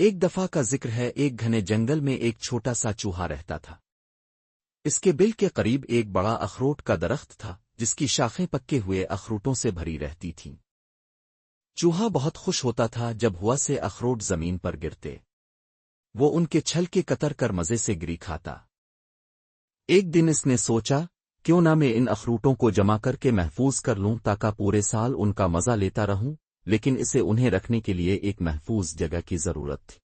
ایک دفعہ کا ذکر ہے، ایک گھنے جنگل میں ایک چھوٹا سا چوہا رہتا تھا۔ اس کے بل کے قریب ایک بڑا اخروٹ کا درخت تھا جس کی شاخیں پکے ہوئے اخروٹوں سے بھری رہتی تھیں۔ چوہا بہت خوش ہوتا تھا جب ہوا سے اخروٹ زمین پر گرتے، وہ ان کے چھل کے کتر کر مزے سے گری کھاتا۔ ایک دن اس نے سوچا، کیوں نہ میں ان اخروٹوں کو جمع کر کے محفوظ کر لوں تاکہ پورے سال ان کا مزہ لیتا رہوں، لیکن اسے انہیں رکھنے کے لیے ایک محفوظ جگہ کی ضرورت تھی۔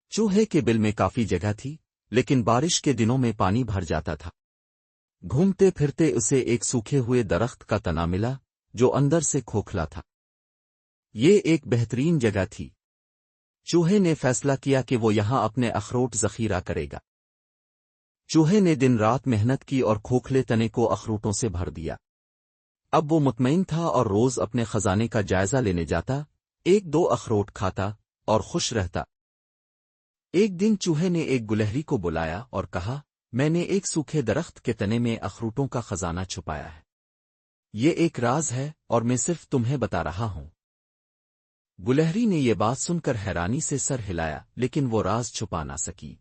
چوہے کے بل میں کافی جگہ تھی، لیکن بارش کے دنوں میں پانی بھر جاتا تھا۔ گھومتے پھرتے اسے ایک سوکھے ہوئے درخت کا تنا ملا جو اندر سے کھوکھلا تھا۔ یہ ایک بہترین جگہ تھی۔ چوہے نے فیصلہ کیا کہ وہ یہاں اپنے اخروٹ ذخیرہ کرے گا۔ چوہے نے دن رات محنت کی اور کھوکھلے تنے کو اخروٹوں سے بھر دیا۔ اب وہ مطمئن تھا اور روز اپنے خزانے کا جائزہ لینے جاتا، ایک دو اخروٹ کھاتا اور خوش رہتا۔ ایک دن چوہے نے ایک گلہری کو بلایا اور کہا، میں نے ایک سوکھے درخت کے تنے میں اخروٹوں کا خزانہ چھپایا ہے۔ یہ ایک راز ہے اور میں صرف تمہیں بتا رہا ہوں۔ گلہری نے یہ بات سن کر حیرانی سے سر ہلایا، لیکن وہ راز چھپا نہ سکی۔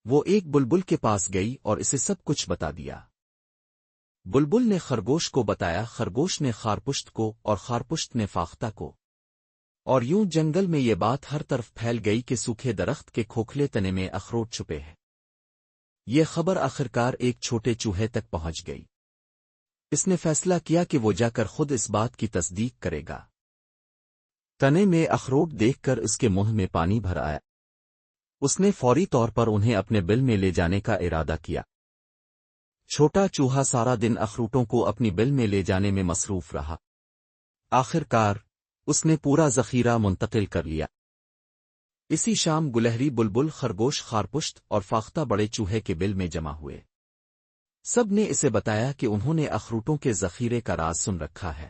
وہ ایک بلبل کے پاس گئی اور اسے سب کچھ بتا دیا۔ بلبل نے خرگوش کو بتایا، خرگوش نے خارپشت کو اور خارپشت نے فاختہ کو، اور یوں جنگل میں یہ بات ہر طرف پھیل گئی کہ سوکھے درخت کے کھوکھلے تنے میں اخروٹ چھپے ہیں۔ یہ خبر آخرکار ایک چھوٹے چوہے تک پہنچ گئی۔ اس نے فیصلہ کیا کہ وہ جا کر خود اس بات کی تصدیق کرے گا۔ تنے میں اخروٹ دیکھ کر اس کے منہ میں پانی بھر آیا۔ اس نے فوری طور پر انہیں اپنے بل میں لے جانے کا ارادہ کیا۔ چھوٹا چوہا سارا دن اخروٹوں کو اپنی بل میں لے جانے میں مصروف رہا۔ آخرکار اس نے پورا ذخیرہ منتقل کر لیا۔ اسی شام گلہری، بلبل، خرگوش، خارپشت اور فاختہ بڑے چوہے کے بل میں جمع ہوئے۔ سب نے اسے بتایا کہ انہوں نے اخروٹوں کے ذخیرے کا راز سن رکھا ہے۔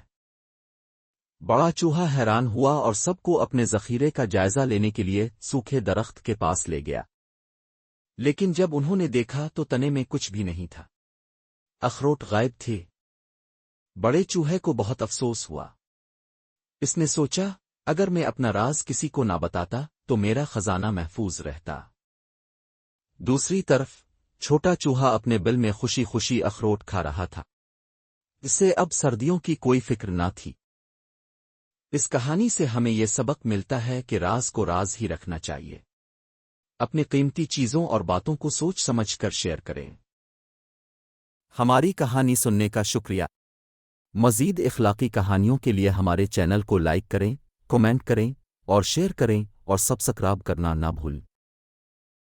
بڑا چوہا حیران ہوا اور سب کو اپنے ذخیرے کا جائزہ لینے کے لیے سوکھے درخت کے پاس لے گیا۔ لیکن جب انہوں نے دیکھا تو تنے میں کچھ بھی نہیں تھا، اخروٹ غائب تھے۔ بڑے چوہے کو بہت افسوس ہوا۔ اس نے سوچا، اگر میں اپنا راز کسی کو نہ بتاتا تو میرا خزانہ محفوظ رہتا۔ دوسری طرف چھوٹا چوہا اپنے بل میں خوشی خوشی اخروٹ کھا رہا تھا۔ اسے اب سردیوں کی کوئی فکر نہ تھی۔ اس کہانی سے ہمیں یہ سبق ملتا ہے کہ راز کو راز ہی رکھنا چاہیے۔ اپنی قیمتی چیزوں اور باتوں کو سوچ سمجھ کر شیئر کریں۔ ہماری کہانی سننے کا شکریہ۔ مزید اخلاقی کہانیوں کے لیے ہمارے چینل کو لائک کریں، کمنٹ کریں اور شیئر کریں اور سبسکرائب کرنا نہ بھولیں۔